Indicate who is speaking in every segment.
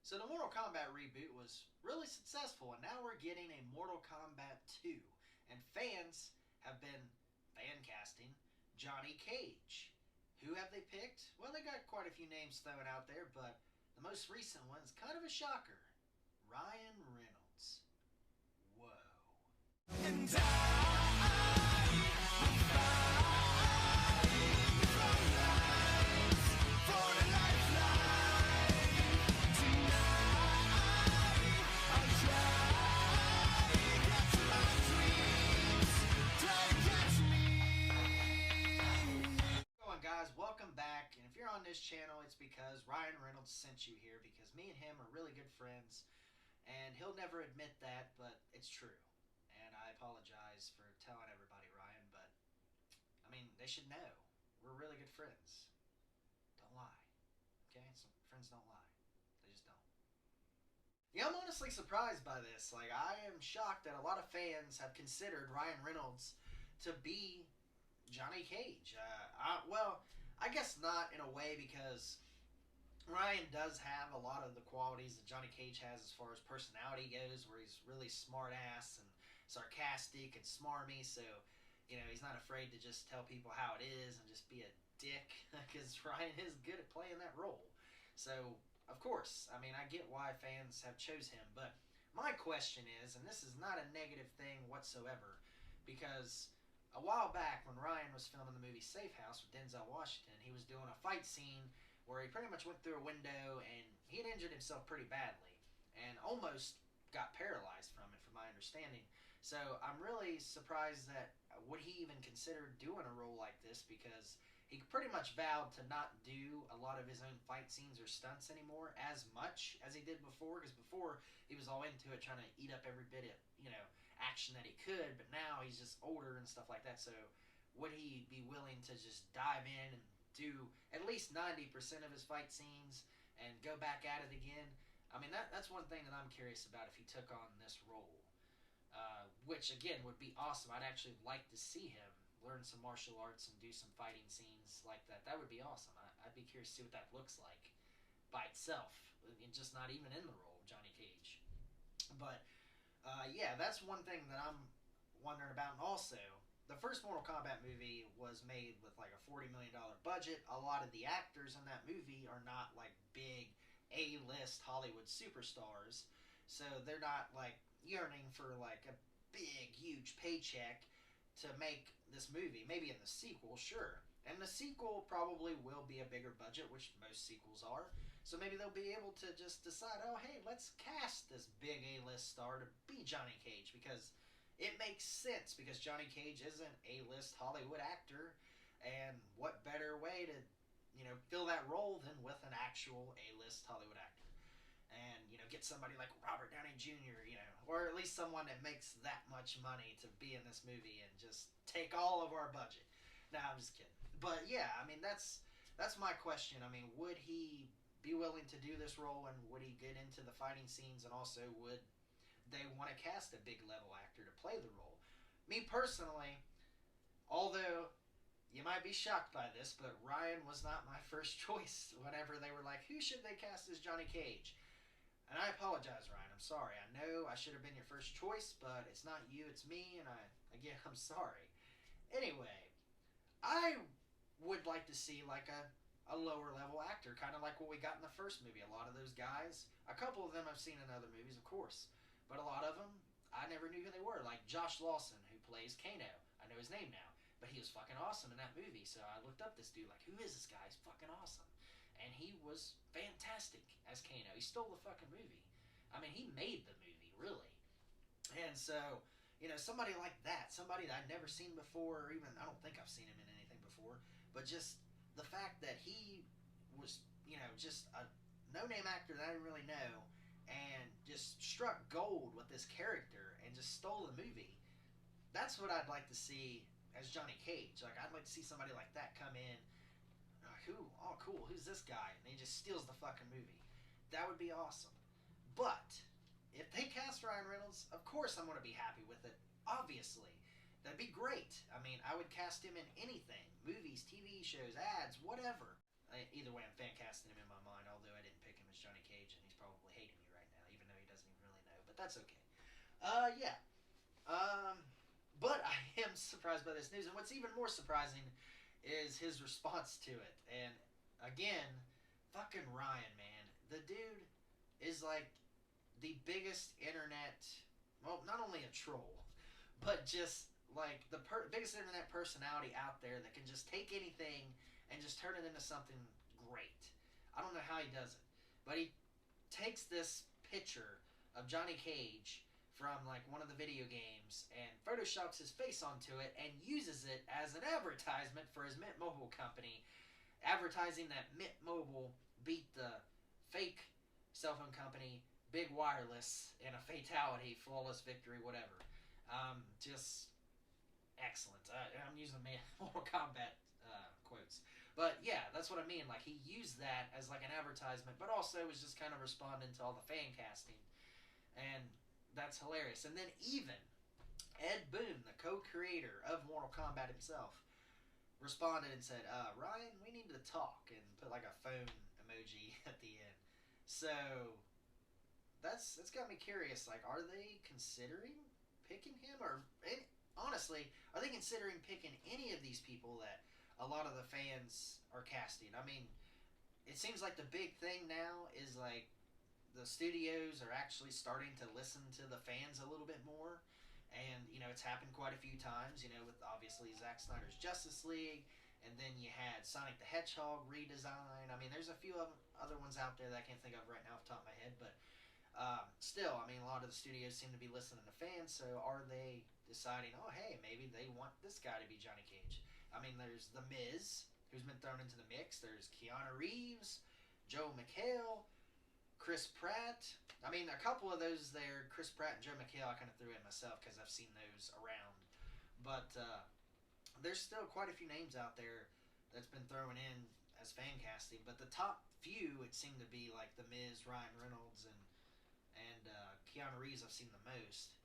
Speaker 1: So the Mortal Kombat reboot was really successful, and now we're getting a Mortal Kombat 2. And fans have been fan casting Johnny Cage. Who have they picked? Well, they got quite a few names thrown out there, but the most recent one is kind of a shocker. Ryan Reynolds. Whoa. And guys, welcome back. And if you're on this channel, it's because Ryan Reynolds sent you here because me and him are really good friends, and he'll never admit that, but it's true. And I apologize for telling everybody, Ryan, but I mean, they should know. We're really good friends. Don't lie. Okay? Some friends don't lie. They just don't. Yeah, I'm honestly surprised by this. Like, I am shocked that a lot of fans have considered Ryan Reynolds to be Johnny Cage. I guess not in a way, because Ryan does have a lot of the qualities that Johnny Cage has as far as personality goes, where he's really smart ass and sarcastic and smarmy. So, he's not afraid to just tell people how it is and just be a dick, because Ryan is good at playing that role. So, of course, I mean, I get why fans have chose him, but my question is, and this is not a negative thing whatsoever, because a while back when Ryan was filming the movie Safe House with Denzel Washington, he was doing a fight scene where he pretty much went through a window and he had injured himself pretty badly and almost got paralyzed from it, from my understanding. So I'm really surprised that would he even consider doing a role like this, because he pretty much vowed to not do a lot of his own fight scenes or stunts anymore as much as he did before, because before he was all into it, trying to eat up every bit of action that he could, but now he's just older and stuff like that. So would he be willing to just dive in and do at least 90% of his fight scenes and go back at it again? I mean, that's one thing that I'm curious about if he took on this role, which again would be awesome. I'd actually like to see him learn some martial arts and do some fighting scenes like that. That would be awesome. I'd be curious to see what that looks like by itself, and just not even in the role of Johnny Cage. But yeah, that's one thing that I'm wondering about. And also, the first Mortal Kombat movie was made with like a $40 million budget. A lot of the actors in that movie are not like big A-list Hollywood superstars, so they're not like yearning for like a big, huge paycheck to make this movie. Maybe in the sequel, sure. And the sequel probably will be a bigger budget, which most sequels are. So maybe they'll be able to just decide, oh, hey, let's cast this big A-list star to be Johnny Cage, because it makes sense, because Johnny Cage is an A-list Hollywood actor, and what better way to, fill that role than with an actual A-list Hollywood actor? And, get somebody like Robert Downey Jr., or at least someone that makes that much money to be in this movie and just take all of our budget. No, I'm just kidding. But yeah, I mean, that's my question. I mean, would he be willing to do this role, and would he get into the fighting scenes, and also would they want to cast a big level actor to play the role? Me personally, although you might be shocked by this, but Ryan was not my first choice whenever they were like, who should they cast as Johnny Cage? And I apologize, Ryan. I'm sorry. I know I should have been your first choice, but it's not you, it's me, and I'm sorry. Anyway, I would like to see like a lower level actor, kind of like what we got in the first movie. A lot of those guys, a couple of them I've seen in other movies, of course, but a lot of them I never knew who they were. Like Josh Lawson, who plays Kano. I know his name now, but he was fucking awesome in that movie. So I looked up this dude, like, who is this guy? He's fucking awesome. And he was fantastic as Kano. He stole the fucking movie. I mean, he made the movie, really. And so, somebody like that, somebody that I'd never seen before, or even, I don't think I've seen him in anything before, but just the fact that he was, just a no-name actor that I didn't really know, and just struck gold with this character and just stole the movie. That's what I'd like to see as Johnny Cage. Like, I'd like to see somebody like that come in. Who? Oh, cool. Who's this guy? And he just steals the fucking movie. That would be awesome. But if they cast Ryan Reynolds, of course I'm going to be happy with it. Obviously. That'd be great. I mean, I would cast him in anything. Movies, TV shows, ads, whatever. Either way, I'm fan casting him in my mind, although I didn't pick him as Johnny Cage, and he's probably hating but that's okay. Yeah. Um, but I am surprised by this news, and what's even more surprising is his response to it. And again, fucking Ryan, man, the dude is like the biggest internet, well, not only a troll, but just like the biggest internet personality out there that can just take anything and just turn it into something great. I don't know how he does it, but he takes this picture of Johnny Cage from like one of the video games and photoshops his face onto it and uses it as an advertisement for his Mint Mobile company, advertising that Mint Mobile beat the fake cell phone company Big Wireless in a fatality, flawless victory, whatever. Just excellent. I'm using Mortal Kombat quotes. But yeah, that's what I mean. Like, he used that as like an advertisement, but also was just kind of responding to all the fan casting. And that's hilarious. And then even Ed Boon, the co-creator of Mortal Kombat himself, responded and said, Ryan, we need to talk, and put like a phone emoji at the end. So that's got me curious. Like, are they considering picking him, or honestly, are they considering picking any of these people that a lot of the fans are casting? I mean, it seems like the big thing now is like the studios are actually starting to listen to the fans a little bit more. And, you know, it's happened quite a few times, you know, with obviously Zack Snyder's Justice League, and then you had Sonic the Hedgehog redesign. I mean, there's a few other ones out there that I can't think of right now off the top of my head, but still, I mean, a lot of the studios seem to be listening to fans, so are they deciding, oh, hey, maybe they want this guy to be Johnny Cage? I mean, there's The Miz, who's been thrown into the mix. There's Keanu Reeves, Joe McHale, Chris Pratt. I mean, a couple of those there, Chris Pratt and Joe McHale, I kind of threw in myself because I've seen those around. But there's still quite a few names out there that's been thrown in as fan casting. But the top few, it seemed to be like The Miz, Ryan Reynolds, and Keanu Reeves I've seen the most.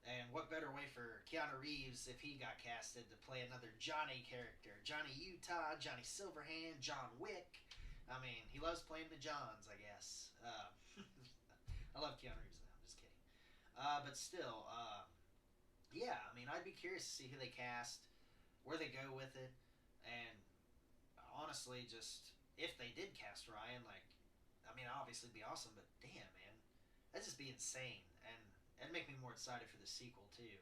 Speaker 1: And what better way for Keanu Reeves if he got casted to play another Johnny character? Johnny Utah, Johnny Silverhand, John Wick. I mean, he loves playing the Johns, I guess. I love Keanu Reeves, though. I'm just kidding. But still, yeah, I mean, I'd be curious to see who they cast, where they go with it, and honestly, just if they did cast Ryan, like, I mean, obviously it'd be awesome, but damn, man, that'd just be insane, and it'd make me more excited for the sequel, too.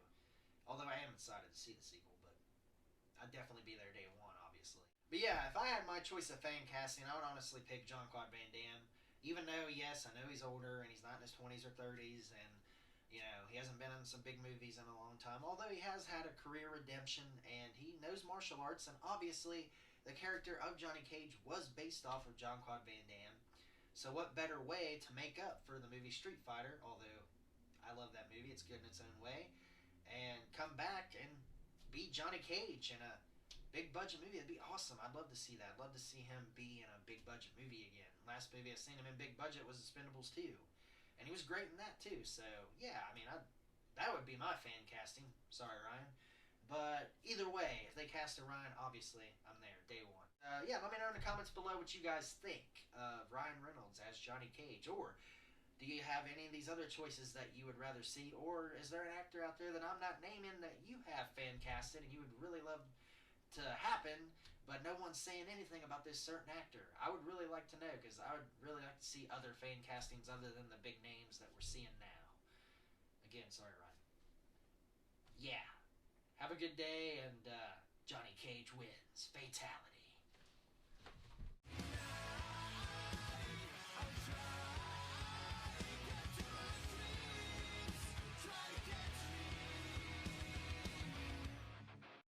Speaker 1: Although I am excited to see the sequel, but I'd definitely be there day one, obviously. But yeah, if I had my choice of fan casting, I would honestly pick Jean-Claude Van Damme. Even though, yes, I know he's older and he's not in his 20s or 30s, and, you know, he hasn't been in some big movies in a long time. Although he has had a career redemption and he knows martial arts, and obviously the character of Johnny Cage was based off of Jean-Claude Van Damme. So what better way to make up for the movie Street Fighter, although I love that movie, it's good in its own way, and come back and be Johnny Cage in a big budget movie. That'd be awesome. I'd love to see that. I'd love to see him be in a big budget movie again. Last movie I seen him in big budget was Expendables 2, and he was great in that too. So yeah, I mean, that would be my fan casting. Sorry, Ryan, but either way, if they cast a Ryan, obviously I'm there day one. Yeah, let me know in the comments below what you guys think of Ryan Reynolds as Johnny Cage, or do you have any of these other choices that you would rather see, or is there an actor out there that I'm not naming that you have fan casted and you would really love to happen, but no one's saying anything about this certain actor? I would really like to know, because I would really like to see other fan castings other than the big names that we're seeing now. Again, sorry, Ryan. Yeah. Have a good day, and Johnny Cage wins. Fatality.